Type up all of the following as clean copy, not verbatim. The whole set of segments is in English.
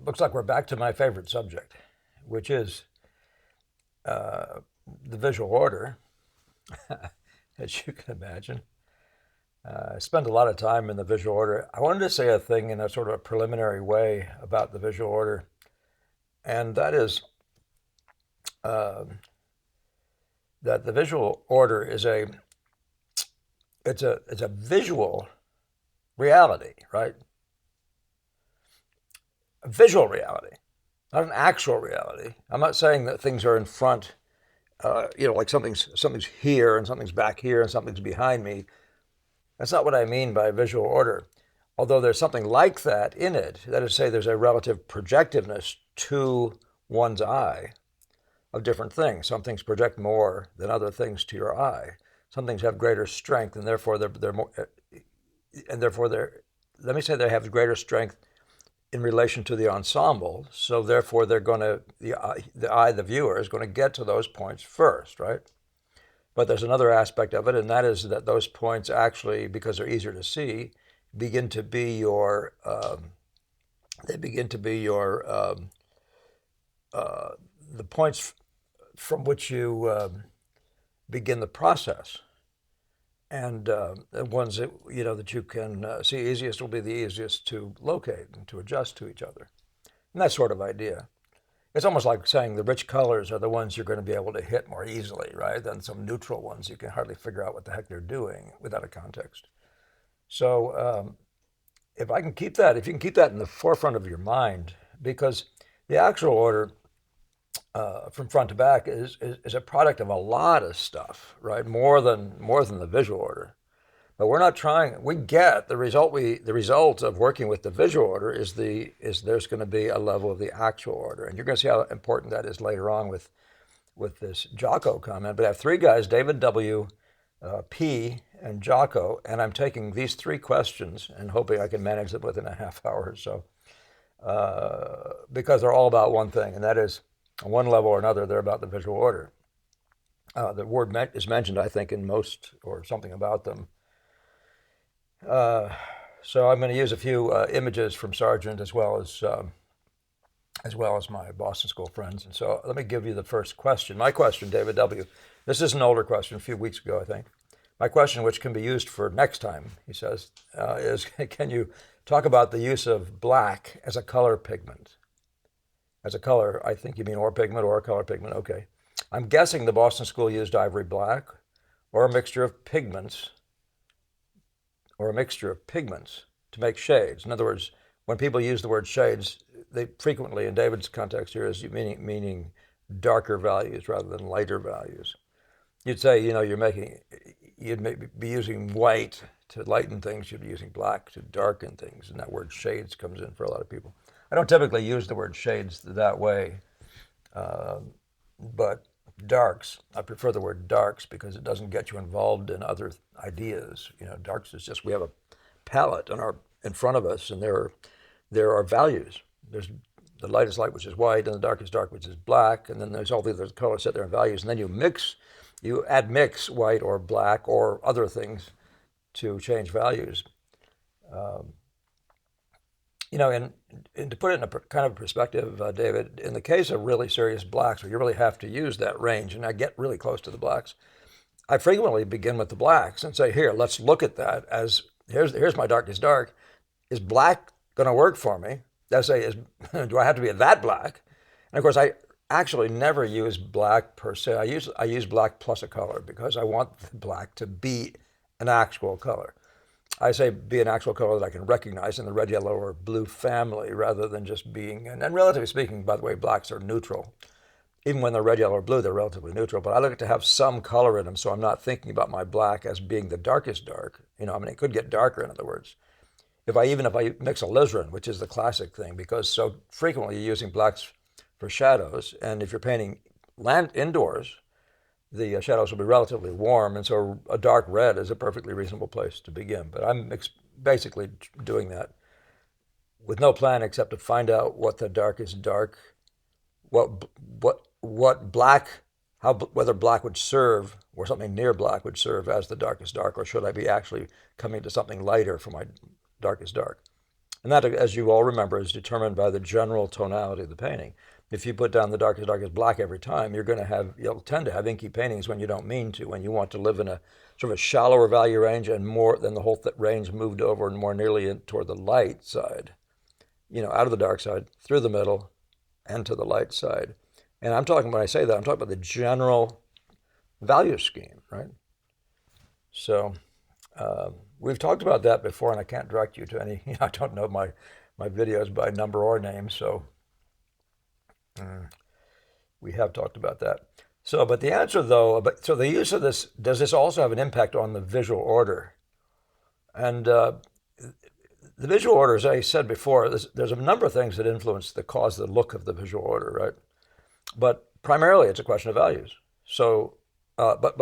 Looks like we're back to my favorite subject, which is uh, the visual order, as you can imagine. I spend a lot of time in the visual order. I wanted to say a thing in a sort of a preliminary way about the visual order, and that is uh, that the visual order is a visual reality, right? A visual reality, not an actual reality. I'm not saying that things are in front, like something's here and something's back here and something's behind me. That's not what I mean by visual order. Although there's something like that in it, that is to say, there's a relative projectiveness to one's eye of different things. Some things project more than other things to your eye. Some things have greater strength, and therefore they're more, and therefore they're. Let me say they have greater strength in relation to the ensemble. So therefore, they're going to the viewer, is going to get to those points first, right? But there's another aspect of it, and that is that those points actually, because they're easier to see, begin to be your they begin to be your uh, the points from which you begin the process, and the ones that that you can see easiest will be the easiest to locate and to adjust to each other, and that sort of idea. It's almost like saying the rich colors are the ones you're going to be able to hit more easily, right? Than some neutral ones you can hardly figure out what the heck they're doing without a context. So if you can keep that in the forefront of your mind, because the actual order from front to back is a product of a lot of stuff, right? More than the visual order. But we're not trying. We get the result. The result of working with the visual order is there's going to be a level of the actual order, and you're going to see how important that is later on with this Jocko comment. But I have three guys: David W, P, and Jocko, and I'm taking these three questions and hoping I can manage them within a half hour or so, because they're all about one thing, and that is, on one level or another, they're about the visual order. The word is mentioned, I think, in most or something about them. Uh, so I'm going to use a few images from Sargent as well as my Boston School friends. And so let me give you the first question. My question, David W. This is an older question, a few weeks ago, I think. My question, which can be used for next time, he says, is can you talk about the use of black as a color pigment? As a color, I think you mean or pigment or a color pigment. Okay. I'm guessing the Boston School used ivory black or a mixture of pigments to make shades. In other words, when people use the word shades, they frequently, in David's context here, is meaning darker values rather than lighter values. You'd say, you'd be using white to lighten things, you'd be using black to darken things, and that word shades comes in for a lot of people. I don't typically use the word shades that way, uh, but darks, I prefer the word darks because it doesn't get you involved in other ideas. Darks is just we have a palette in front of us, and there are values. There's the lightest light, which is white, and the darkest dark, which is black, and then there's all the other colors set there in values, and then you add mix white or black or other things to change values. Um, and to put it in a kind of perspective, David, in the case of really serious blacks, where you really have to use that range, and I get really close to the blacks, I frequently begin with the blacks and say, here, let's look at that as here's my darkest dark. Is black going to work for me? I say, do I have to be that black? And of course, I actually never use black per se. I use black plus a color because I want the black to be an actual color. I say be an actual color that I can recognize in the red, yellow, or blue family rather than just being, and relatively speaking, by the way, blacks are neutral. Even when they're red, yellow, or blue, they're relatively neutral. But I like to have some color in them, so I'm not thinking about my black as being the darkest dark. It could get darker, in other words. Even if I mix alizarin, which is the classic thing, because so frequently you're using blacks for shadows, and if you're painting land indoors, the shadows will be relatively warm, and so a dark red is a perfectly reasonable place to begin. But I'm basically doing that with no plan except to find out what the darkest dark, what black, whether black would serve or something near black would serve as the darkest dark, or should I be actually coming to something lighter for my darkest dark? And that, as you all remember, is determined by the general tonality of the painting. If you put down the darkest black every time, you'll tend to have inky paintings when you don't mean to, when you want to live in a sort of a shallower value range and more than the whole range moved over and more nearly toward the light side, out of the dark side, through the middle, and to the light side. And when I say that, I'm talking about the general value scheme, right? So we've talked about that before, and I can't direct you to any. I don't know my videos by number or name, so we have talked about that. So, but the answer though, so the use of this, does this also have an impact on the visual order? And the visual order, as I said before, there's a number of things that influence cause the look of the visual order, right? But primarily, it's a question of values. So, but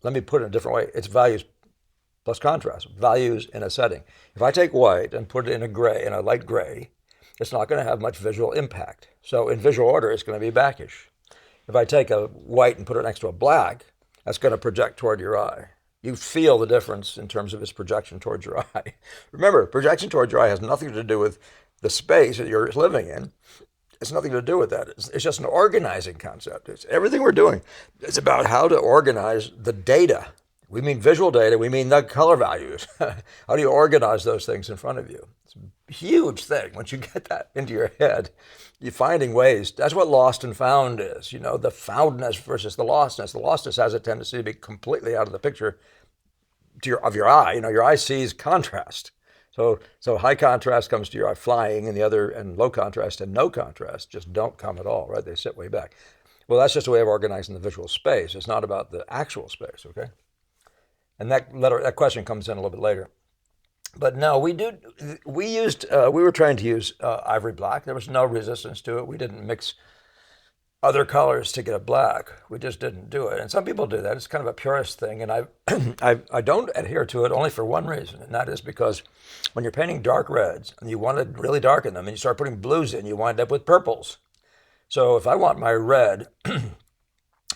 let me put it in a different way. It's values plus contrast, values in a setting. If I take white and put it in a light gray, it's not going to have much visual impact. So in visual order, it's going to be backish. If I take a white and put it next to a black, that's going to project toward your eye. You feel the difference in terms of its projection towards your eye. Remember, projection towards your eye has nothing to do with the space that you're living in. It's nothing to do with that. It's just an organizing concept. It's everything we're doing. It's about how to organize the data. We mean visual data. We mean the color values. How do you organize those things in front of you? It's a huge thing. Once you get that into your head, you're finding ways. That's what lost and found is. The foundness versus the lostness. The lostness has a tendency to be completely out of the picture of your eye. Your eye sees contrast. So high contrast comes to your eye flying, and low contrast and no contrast just don't come at all, right? They sit way back. Well, that's just a way of organizing the visual space. It's not about the actual space, okay? And that question comes in a little bit later. But no, we were trying to use ivory black. There was no resistance to it. We didn't mix other colors to get a black. We just didn't do it. And some people do that. It's kind of a purist thing. And I don't adhere to it only for one reason, and that is because when you're painting dark reds and you want to really darken them and you start putting blues in, you wind up with purples. So if I want my red,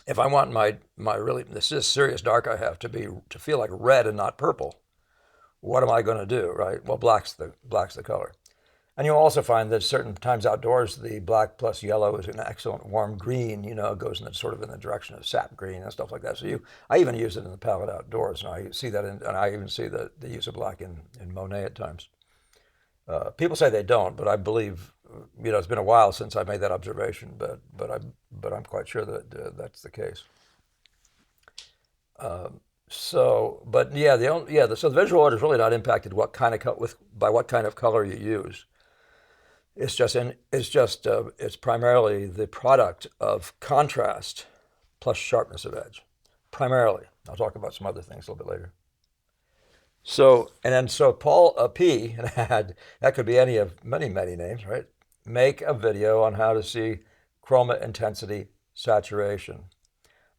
if I want my really, this is serious dark I have to feel like red and not purple, what am I going to do, right? Well, black's the color. And you'll also find that certain times outdoors, the black plus yellow is an excellent warm green, it goes in the direction of sap green and stuff like that. So I even use it in the palette outdoors, and I see that, and I even see the use of black in Monet at times. People say they don't, but I believe, it's been a while since I made that observation, but I'm quite sure that that's the case. So the visual order is really not impacted by what kind of color you use. It's primarily the product of contrast plus sharpness of edge, primarily. I'll talk about some other things a little bit later. So Paul P. that could be any of many names, right? Make a video on how to see chroma intensity saturation.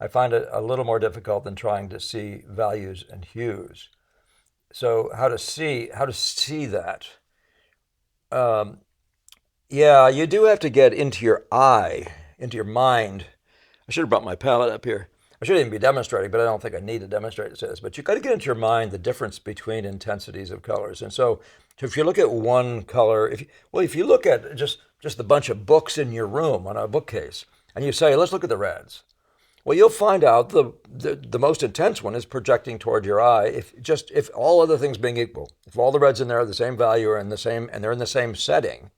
I find it a little more difficult than trying to see values and hues. So how to see that? Yeah, you do have to get into your eye, into your mind. I should have brought my palette up here. I shouldn't even be demonstrating, but I don't think I need to demonstrate this. But you've got to get into your mind the difference between intensities of colors. And so if you look at one color, if you look at just the bunch of books in your room on a bookcase, and you say, let's look at the reds. Well, you'll find out the most intense one is projecting toward your eye. If all other things being equal, if all the reds in there are the same value or and they're in the same setting,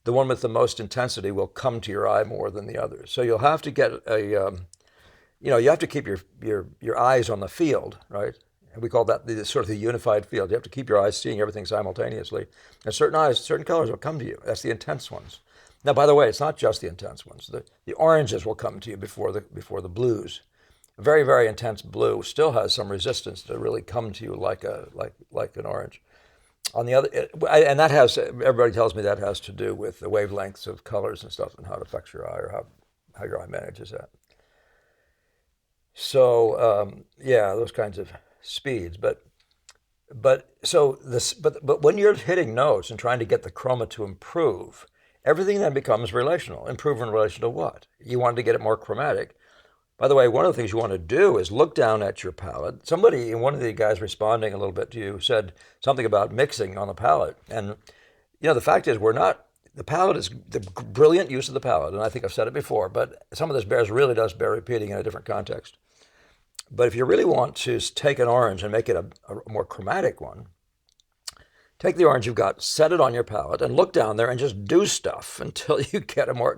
the one with the most intensity will come to your eye more than the others. So you'll have to get you have to keep your eyes on the field, right? And we call that the unified field. You have to keep your eyes seeing everything simultaneously. And certain colors will come to you. That's the intense ones. Now, by the way, it's not just the intense ones. The oranges will come to you before the blues. A very, very intense blue still has some resistance to really come to you like an orange. On the other, and that everybody tells me that has to do with the wavelengths of colors and stuff and how it affects your eye or how your eye manages that. So those kinds of speeds. But when you're hitting notes and trying to get the chroma to improve, everything then becomes relational. Improve in relation to what? You want to get it more chromatic. By the way, one of the things you want to do is look down at your palette. One of the guys responding a little bit to you said something about mixing on the palette. And the fact is the palette is the brilliant use of the palette, and I think I've said it before, but some of this really does bear repeating in a different context. But if you really want to take an orange and make it a more chromatic one, take the orange you've got, set it on your palette, and look down there and just do stuff until you get a more.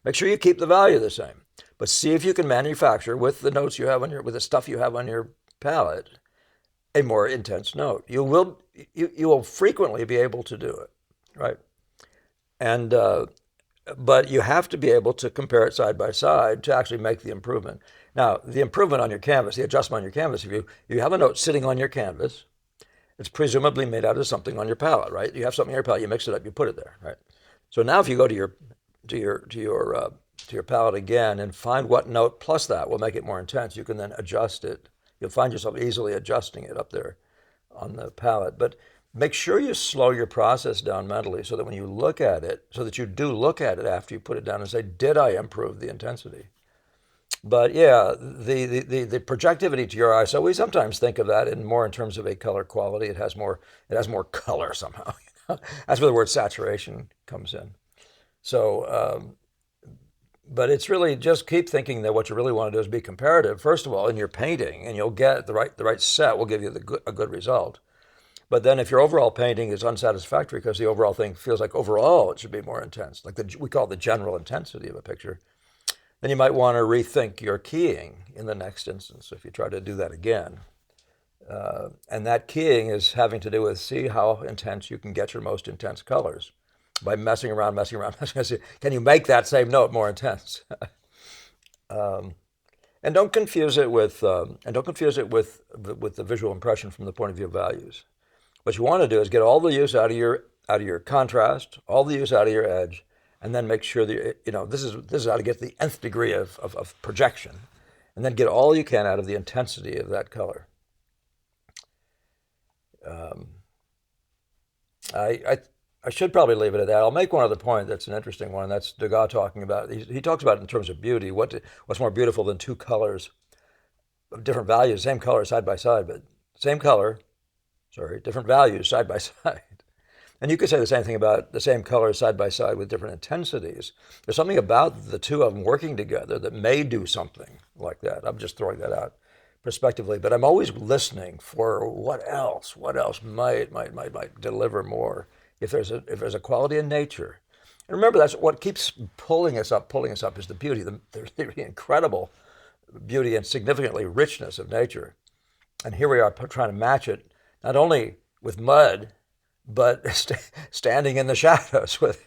Make sure you keep the value the same, but see if you can manufacture with the notes you have with the stuff you have on your palette, a more intense note. You will frequently be able to do it, right? And but you have to be able to compare it side by side to actually make the improvement. Now, the improvement on your canvas, the adjustment on your canvas, if you have a note sitting on your canvas, it's presumably made out of something on your palette, right? You have something on your palette, you mix it up, you put it there, right? So now, if you go to your palette again and find what note plus that will make it more intense, you can then adjust it. You'll find yourself easily adjusting it up there on the palette. But make sure you slow your process down mentally so that when you look at it, so that you do look at it after you put it down and say, did I improve the intensity? But yeah, the projectivity to your eye. So we sometimes think of that in terms of a color quality. It has more color somehow. That's where the word saturation comes in. So, but it's really just keep thinking that what you really want to do is be comparative. First of all, in your painting, and you'll get the right set will give you a good result. But then if your overall painting is unsatisfactory because the overall thing feels like overall it should be more intense, like we call it the general intensity of a picture, then you might want to rethink your keying in the next instance if you try to do that again. And that keying is having to do with see how intense you can get your most intense colors by messing around. Can you make that same note more intense? And don't confuse it with the visual impression from the point of view of values. What you want to do is get all the use out of your contrast, all the use out of your edge, and then make sure that this is how to get the nth degree of projection, and then get all you can out of the intensity of that color. I should probably leave it at that. I'll make one other point that's an interesting one, and that's Degas talking about. He talks about it in terms of beauty. What's more beautiful than two colors of different values, same color side by side, but same color, different values side by side. And you could say the same thing about the same color side by side with different intensities. There's something about the two of them working together that may do something like that. I'm just throwing that out prospectively, but I'm always listening for what else might deliver more. If there's a quality in nature, and remember that's what keeps pulling us up is the beauty, the incredible beauty and significantly richness of nature. And here we are trying to match it not only with mud, but standing in the shadows with,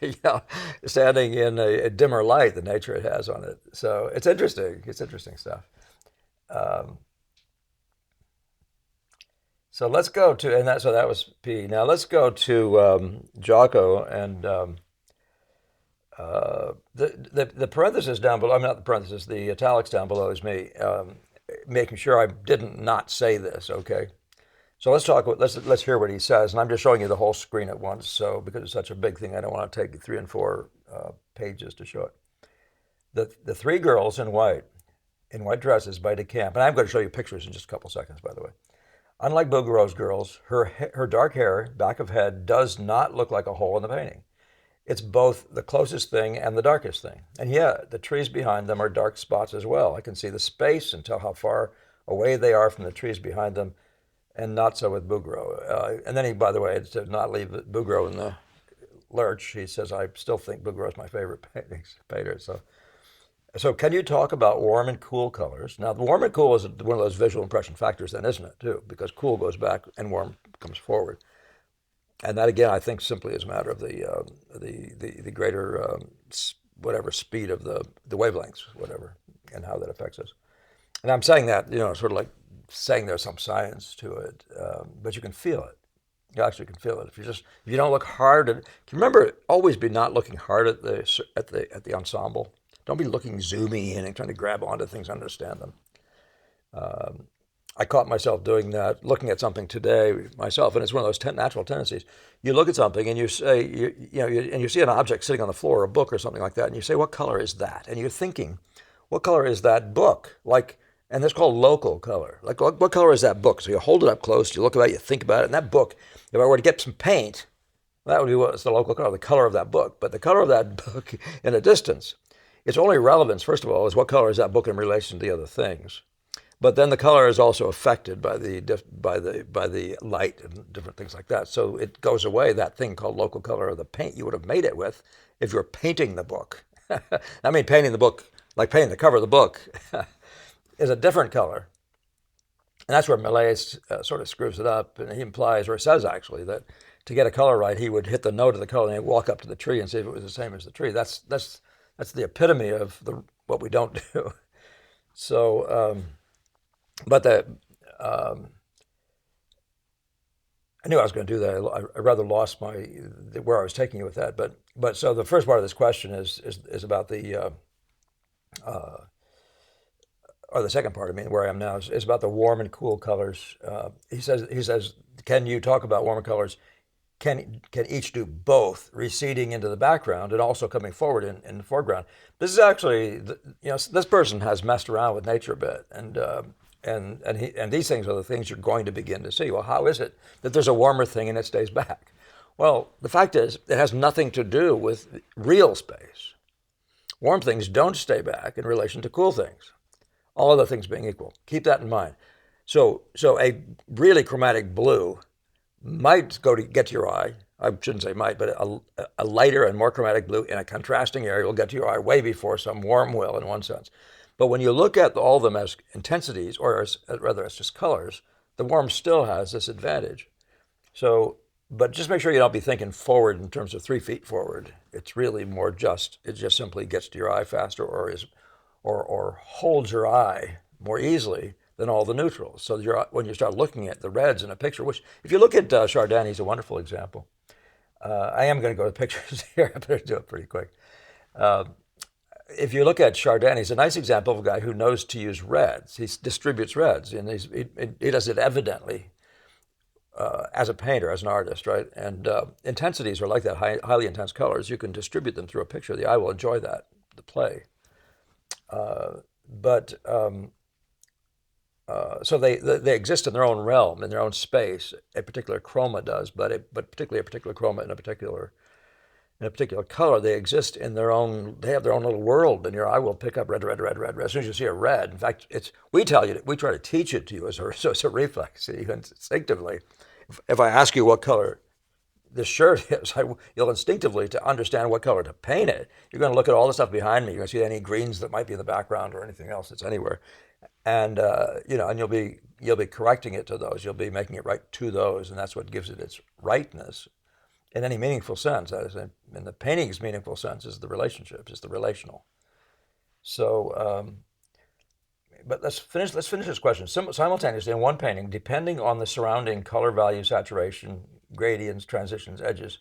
standing in a dimmer light, the nature it has on it. So it's interesting. It's interesting stuff. So let's go to, so that was P. Now let's go to Jocko and the parenthesis down below. I'm not the parenthesis. The italics down below is me making sure I didn't not say this. Okay. So let's hear what he says, and I'm just showing you the whole screen at once. So because it's such a big thing, I don't want to take 3 and 4 pages to show it. The three girls in white dresses by de Camp, and I'm going to show you pictures in just a couple seconds, by the way. Unlike Bouguereau's girls, her dark hair, back of head, does not look like a hole in the painting. It's both the closest thing and the darkest thing. And yeah, the trees behind them are dark spots as well. I can see the space and tell how far away they are from the trees behind them. And not so with Bouguereau. And then he, by the way, to not leave Bouguereau in the lurch, he says, I still think Bouguereau is my favorite painter. So can you talk about warm and cool colors? Now, the warm and cool is one of those visual impression factors then, isn't it, too? Because cool goes back and warm comes forward. And that, again, I think simply is a matter of the greater, whatever, speed of the wavelengths, whatever, and how that affects us. And I'm saying that, sort of like saying there's some science to it, but you can feel it. You actually can feel it if you don't look hard at. Can you remember always be not looking hard at the ensemble? Don't be looking zoomy in and trying to grab onto things, understand them. I caught myself doing that, looking at something today myself, and it's one of those natural tendencies. You look at something and you say, and you see an object sitting on the floor, or a book or something like that, and you say, what color is that? And you're thinking, what color is that book? And that's called local color. Like, what color is that book? So you hold it up close, you look at it, you think about it, and that book, if I were to get some paint That would be what's the local color, the color of that book. But the color of that book in a distance, its only relevance, first of all, is what color is that book in relation to the other things. But then the color is also affected by the light and different things like that. So it goes away, that thing called local color of the paint you would have made it with if you're painting the book. I mean, painting the book, like painting the cover of the book, is a different color. And that's where Millais sort of screws it up. And he implies, or says actually, that to get a color right, he would hit the note of the color and he'd walk up to the tree and see if it was the same as the tree. That's the epitome of what we don't do. So, but I knew I was going to do that. I rather lost where I was taking you with that. But so the first part of this question is about or the second part, I mean, where I am now is about the warm and cool colors. He says, can you talk about warmer colors? Can each do both, receding into the background and also coming forward in the foreground? This is actually, this person has messed around with nature a bit, and these things are the things you're going to begin to see. Well, how is it that there's a warmer thing and it stays back? Well, the fact is, it has nothing to do with real space. Warm things don't stay back in relation to cool things. All other things being equal. Keep that in mind. So a really chromatic blue might get to your eye. I shouldn't say might, but a lighter and more chromatic blue in a contrasting area will get to your eye way before some warm will, in one sense. But when you look at all of them as intensities, or rather as just colors, the warm still has this advantage. So, but just make sure you don't be thinking forward in terms of 3 feet forward. It's really more it just simply gets to your eye faster, or holds your eye more easily than all the neutrals. So when you start looking at the reds in a picture, which if you look at Chardin, he's a wonderful example. I am going to go to pictures here. I better do it pretty quick. If you look at Chardin, he's a nice example of a guy who knows to use reds. He distributes reds, and he does it evidently as a painter, as an artist, right? And intensities are like that, highly intense colors. You can distribute them through a picture. The eye will enjoy that, the play. So they exist in their own realm, in their own space. A particular chroma does, but particularly a particular chroma in a particular color. They exist in their own. They have their own little world, and your eye will pick up red, red, red, red, red. As soon as you see a red, in fact, we try to teach it to you as a reflex, instinctively. If I ask you what color this shirt is, you'll instinctively, to understand what color to paint it, you're going to look at all the stuff behind me. You're going to see any greens that might be in the background or anything else that's anywhere, and and you'll be correcting it to those. You'll be making it right to those, and that's what gives it its rightness in any meaningful sense. That is, in the painting's meaningful sense, is the relationships, is the relational. So, but let's finish this question. Simultaneously, in one painting, depending on the surrounding color value, saturation, gradients, transitions, edges.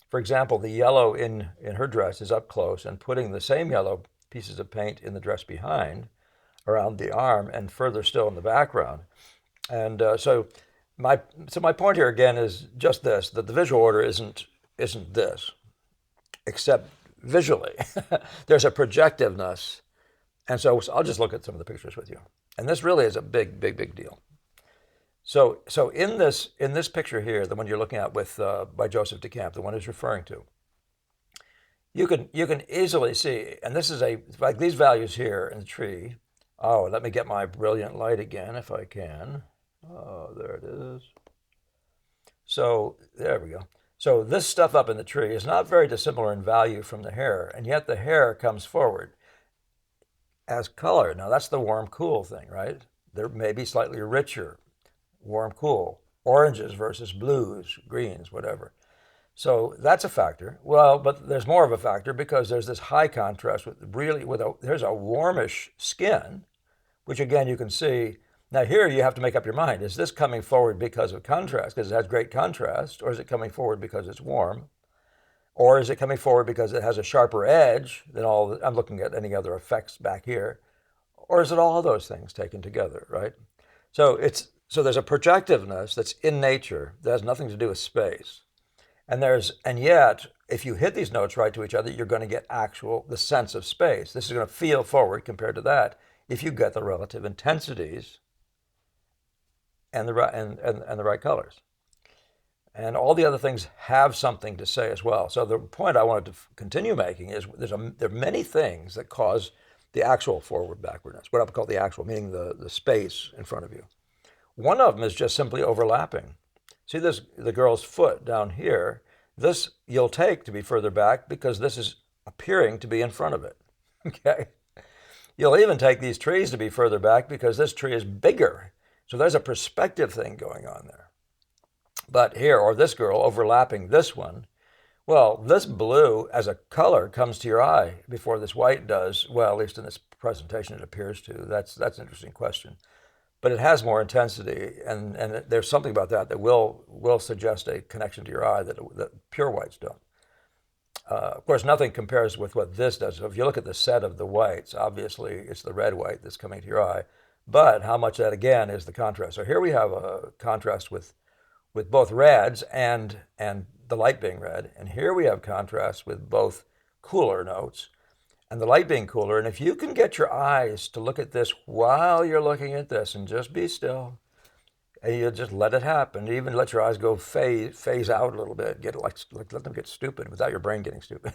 For example, the yellow in her dress is up close and putting the same yellow pieces of paint in the dress behind, around the arm, and further still in the background. And so my point here again is just this: that the visual order isn't this, except visually. There's a projectiveness, and so I'll just look at some of the pictures with you. And this really is a big, big, big deal. So in this picture here, the one you're looking at with by Joseph de Camp, the one he's referring to, you can easily see, and this is like these values here in the tree. Oh, let me get my brilliant light again if I can. Oh, there it is. So there we go. So this stuff up in the tree is not very dissimilar in value from the hair, and yet the hair comes forward as color. Now that's the warm, cool thing, right? They're maybe slightly richer, warm, cool, oranges versus blues, greens, whatever. So that's a factor. Well, but there's more of a factor because there's this high contrast there's a warmish skin, which again you can see. Now here you have to make up your mind. Is this coming forward because of contrast, because it has great contrast, or is it coming forward because it's warm? Or is it coming forward because it has a sharper edge than I'm looking at any other effects back here? Or is it all of those things taken together, right? So there's a projectiveness that's in nature that has nothing to do with space. And yet, if you hit these notes right to each other, you're going to get the sense of space. This is going to feel forward compared to that if you get the relative intensities and the right colors. And all the other things have something to say as well. So the point I wanted to continue making is there are many things that cause the actual forward backwardness, what I would call the actual, meaning the space in front of you. One of them is just simply overlapping. See this, the girl's foot down here, this you'll take to be further back because this is appearing to be in front of it. Okay? You'll even take these trees to be further back because this tree is bigger. So there's a perspective thing going on there. But here, or this girl overlapping this one, well, this blue as a color comes to your eye before this white does. Well, at least in this presentation it appears to. That's an interesting question. But it has more intensity, and there's something about that that will suggest a connection to your eye that pure whites don't. Of course, nothing compares with what this does. So if you look at the set of the whites, obviously it's the red white that's coming to your eye. But how much that, again, is the contrast. So here we have a contrast with both reds and the light being red. And here we have contrast with both cooler notes and the light being cooler. And if you can get your eyes to look at this while you're looking at this and just be still, and you just let it happen, even let your eyes go phase out a little bit, get like let them get stupid without your brain getting stupid.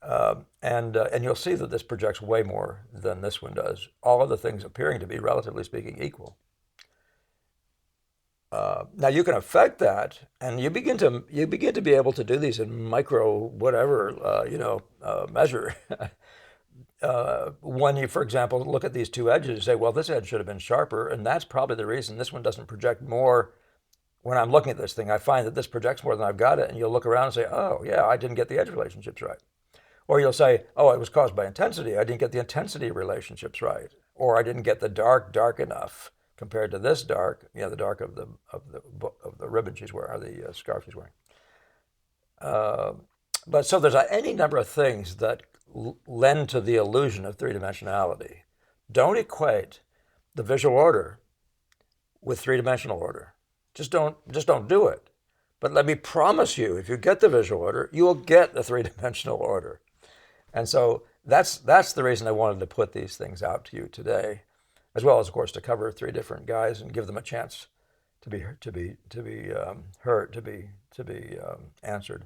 And you'll see that this projects way more than this one does. All other things appearing to be, relatively speaking, equal. Now you can affect that, and you begin to be able to do these in micro whatever measure. When you, for example, look at these two edges, you say, well, this edge should have been sharper, and that's probably the reason this one doesn't project more. When I'm looking at this thing, I find that this projects more than I've got it, and you'll look around and say, oh, yeah, I didn't get the edge relationships right. Or you'll say, oh, it was caused by intensity. I didn't get the intensity relationships right. Or I didn't get the dark enough compared to this dark, the dark of the ribbon she's wearing, or the scarf she's wearing. But so there's any number of things that lend to the illusion of three-dimensionality. Don't equate the visual order with three-dimensional order. Just don't do it. But let me promise you, if you get the visual order, you will get the three-dimensional order. And so that's the reason I wanted to put these things out to you today, as well as, of course, to cover three different guys and give them a chance to be heard, to be answered.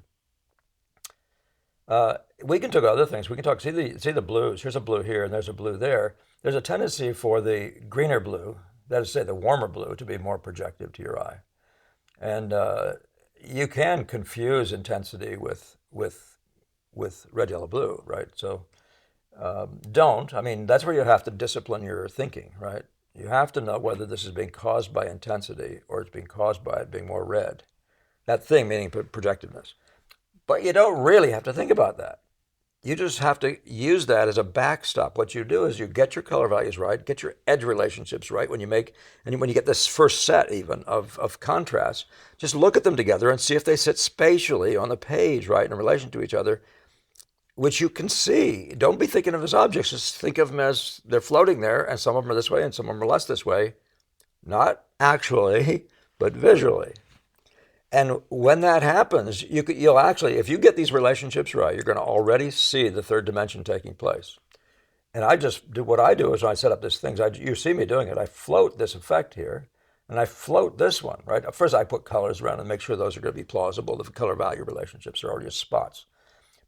We can talk other things. We can talk. See the blues. Here's a blue here, and there's a blue there. There's a tendency for the greener blue, that is to say, the warmer blue, to be more projective to your eye, and you can confuse intensity with red, yellow, blue, right? So don't. I mean, that's where you have to discipline your thinking, right? You have to know whether this is being caused by intensity or it's being caused by it being more red. That thing meaning projectiveness. But you don't really have to think about that. You just have to use that as a backstop. What you do is you get your color values right, get your edge relationships right when you get this first set even of contrasts. Just look at them together and see if they sit spatially on the page right in relation to each other, which you can see. Don't be thinking of them as objects. Just think of them as they're floating there, and some of them are this way and some of them are less this way. Not actually, but visually. And when that happens, you'll actually, if you get these relationships right, you're going to already see the third dimension taking place. And what I do is when I set up these things, you see me doing it. I float this effect here, and I float this one, right? First, I put colors around and make sure those are going to be plausible. The color value relationships are already as spots.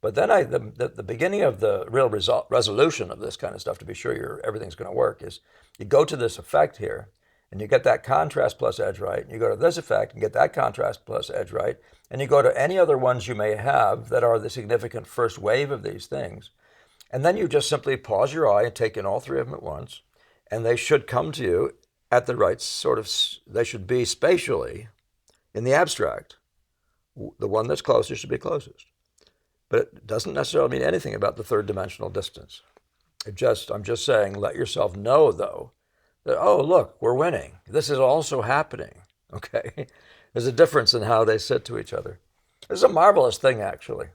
But then the beginning of the real resolution of this kind of stuff, to be sure everything's going to work, is you go to this effect here, and you get that contrast plus edge right, and you go to this effect and get that contrast plus edge right, and you go to any other ones you may have that are the significant first wave of these things, and then you just simply pause your eye and take in all three of them at once, and they should come to you at the right they should be spatially in the abstract. The one that's closest should be closest. But it doesn't necessarily mean anything about the third dimensional distance. I'm just saying, let yourself know, though, that, oh, look, we're winning. This is also happening, okay? There's a difference in how they sit to each other. This is a marvelous thing, actually.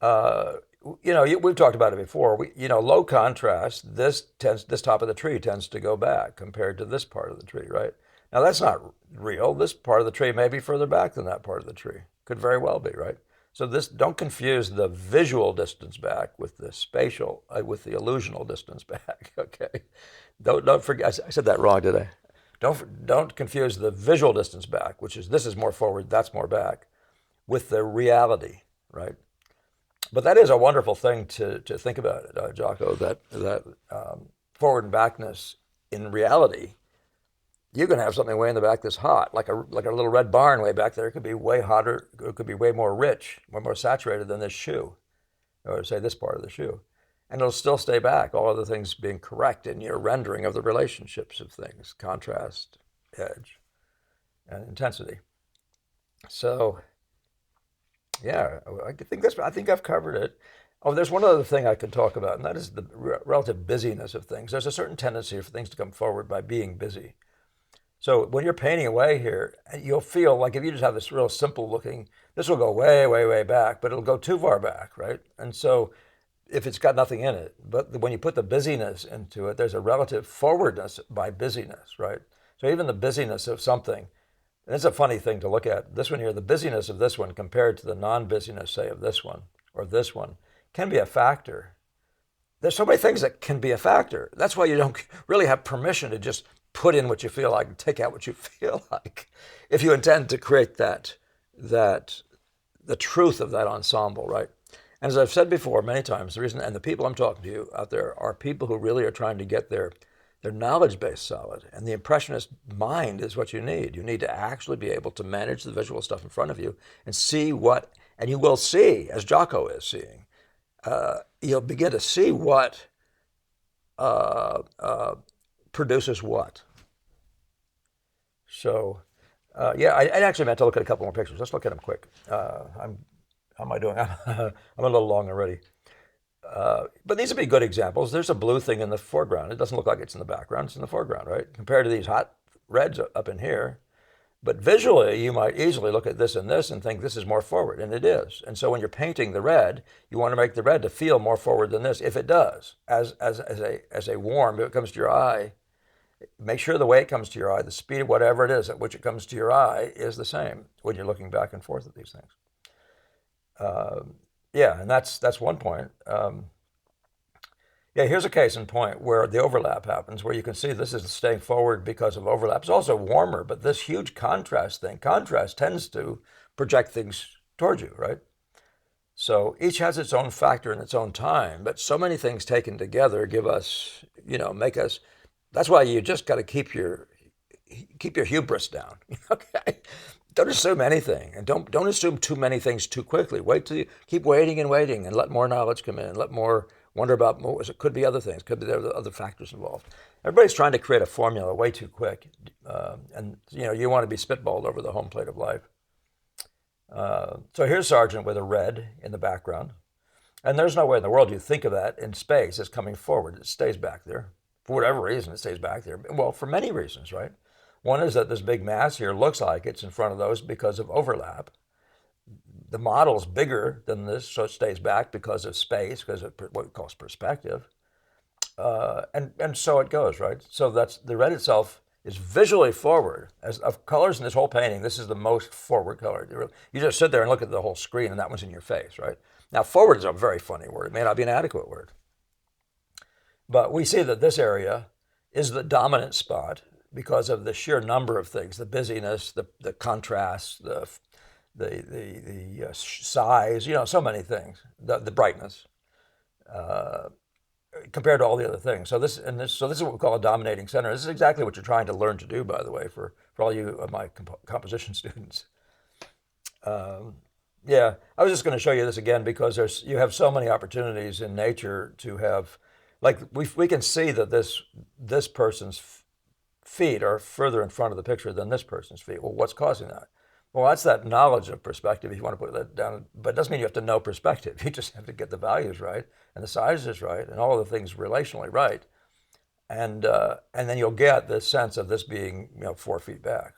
We've talked about it before. Low contrast, this top of the tree tends to go back compared to this part of the tree, right? Now, that's not real. This part of the tree may be further back than that part of the tree. Could very well be, right? So don't confuse the visual distance back with the with the illusional distance back, okay? Don't forget, I said that wrong, did I? Don't confuse the visual distance back, which is this is more forward, that's more back, with the reality, right? But that is a wonderful thing to think about, Jocko. That forward and backness in reality, you can have something way in the back that's hot, like a little red barn way back there. It could be way hotter. It could be way more rich, way more saturated than this shoe, or say this part of the shoe, and it'll still stay back. All other things being correct in your rendering of the relationships of things, contrast, edge, and intensity. So yeah, I think I've covered it. Oh, there's one other thing I could talk about, and that is the relative busyness of things. There's a certain tendency for things to come forward by being busy. So when you're painting away here, you'll feel like if you just have this real simple looking, this will go way, way, way back, but it'll go too far back, right? And so if it's got nothing in it, but when you put the busyness into it, there's a relative forwardness by busyness, right? So even the busyness of something, and it's a funny thing to look at. This one here, the busyness of this one compared to the non-busyness, say, of this one or this one, can be a factor. There's so many things that can be a factor. That's why you don't really have permission to just put in what you feel like and take out what you feel like. If you intend to create that the truth of that ensemble, right? And as I've said before many times, the reason and the people I'm talking to out there are people who really are trying to get their knowledge base solid. And the impressionist mind is what you need. You need to actually be able to manage the visual stuff in front of you and see what, and you will see, as Jocko is seeing, you'll begin to see what produces what. So, yeah, I actually meant to look at a couple more pictures. Let's look at them quick. How am I doing? I'm a little long already. But these would be good examples. There's a blue thing in the foreground. It doesn't look like it's in the background. It's in the foreground, right? Compared to these hot reds up in here. But visually, you might easily look at this and think this is more forward, and it is. And so when you're painting the red, you want to make the red to feel more forward than this, if it does, as a warm, if it comes to your eye. Make sure the way it comes to your eye, the speed of whatever it is at which it comes to your eye is the same when you're looking back and forth at these things. Yeah, and that's one point. Yeah, here's a case in point where the overlap happens, where you can see this is staying forward because of overlap. It's also warmer, but this huge contrast tends to project things towards you, right? So each has its own factor in its own time, but so many things taken together give us, make us. That's why you just got to keep your hubris down. Okay, don't assume anything, and don't assume too many things too quickly. Wait till you keep waiting and let more knowledge come in, and let more wonder about more. It could be other things, could be there are other factors involved. Everybody's trying to create a formula way too quick, and you want to be spitballed over the home plate of life. So here's Sargent with a red in the background, and there's no way in the world you think of that in space as coming forward. It stays back there. For whatever reason, it stays back there. Well, for many reasons, right? One is that this big mass here looks like it's in front of those because of overlap. The model's bigger than this, so it stays back because of space, because of what we call perspective. And so it goes, right? So that's the red itself is visually forward. As of colors in this whole painting, this is the most forward color. You just sit there and look at the whole screen, and that one's in your face, right? Now, forward is a very funny word. It may not be an adequate word. But we see that this area is the dominant spot because of the sheer number of things, the busyness, the contrast, the size, so many things, the brightness, compared to all the other things. So this is what we call a dominating center. This is exactly what you're trying to learn to do, by the way, for all you my composition students. Yeah, I was just going to show you this again because you have so many opportunities in nature to have. Like we can see that this person's feet are further in front of the picture than this person's feet. Well, what's causing that? Well, that's that knowledge of perspective, if you want to put that down. But it doesn't mean you have to know perspective. You just have to get the values right and the sizes right and all of the things relationally right. And then you'll get this sense of this being 4 feet back.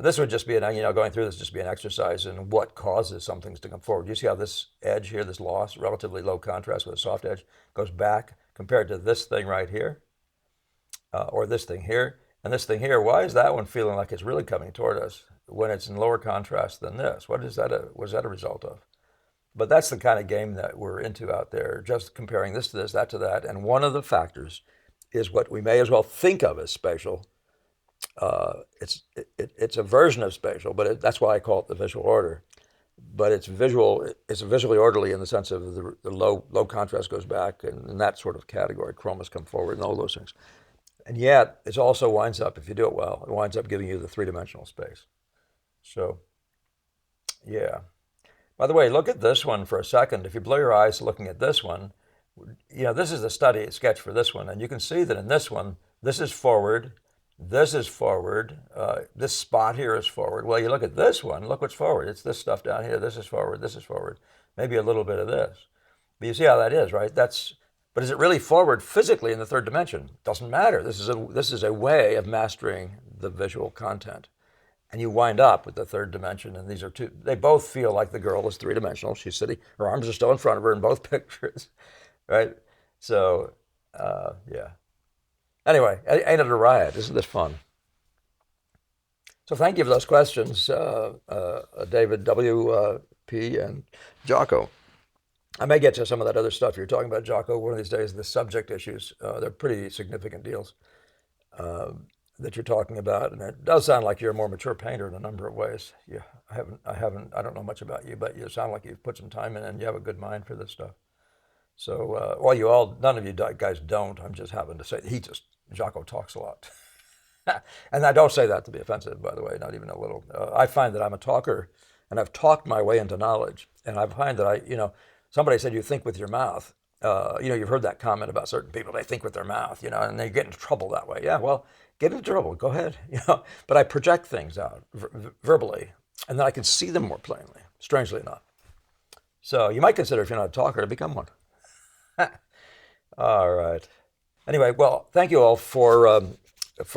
This would just be going through this just be an exercise in what causes some things to come forward. You see how this edge here, this loss, relatively low contrast with a soft edge, goes back compared to this thing right here, or this thing here, and this thing here. Why is that one feeling like it's really coming toward us when it's in lower contrast than this? What is that? Was that a result of? But that's the kind of game that we're into out there, just comparing this to this, that to that. And one of the factors is what we may as well think of as spatial. It's a version of spatial, but that's why I call it the visual order. But it's visual. It's visually orderly in the sense of the low contrast goes back, and in that sort of category, chromas come forward, and all those things. And yet, it also winds up, if you do it well, it winds up giving you the three-dimensional space. So, yeah. By the way, look at this one for a second. If you blow your eyes looking at this one, this is the study sketch for this one, and you can see that in this one, this is forward, this spot here is forward. Well, you look at this one, look what's forward. It's this stuff down here. This is forward, maybe a little bit of this. But you see how that is, right? But is it really forward physically in the third dimension? Doesn't matter. This is a way of mastering the visual content. And you wind up with the third dimension, and these are two. They both feel like the girl is three-dimensional. She's sitting, her arms are still in front of her in both pictures, right? So, yeah. Anyway, ain't it a riot? Isn't this fun? So thank you for those questions, David W. P. and Jocko. I may get to some of that other stuff you're talking about, Jocko, one of these days, the subject issues. They're pretty significant deals that you're talking about. And it does sound like you're a more mature painter in a number of ways. Yeah, I don't know much about you, but you sound like you've put some time in and you have a good mind for this stuff. So, none of you guys don't. I'm just having to say, Jocko talks a lot. And I don't say that to be offensive, by the way, not even a little. I find that I'm a talker, and I've talked my way into knowledge. And I find that somebody said you think with your mouth. You've heard that comment about certain people. They think with their mouth, and they get into trouble that way. Yeah, well, get into trouble. Go ahead, But I project things out verbally, and then I can see them more plainly, strangely enough. So you might consider, if you're not a talker, to become one. All right. Anyway, well, thank you all for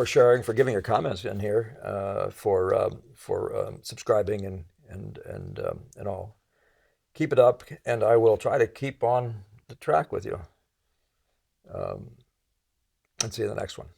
sharing, for giving your comments in here, for subscribing and all. Keep it up, and I will try to keep on the track with you. And see you in the next one.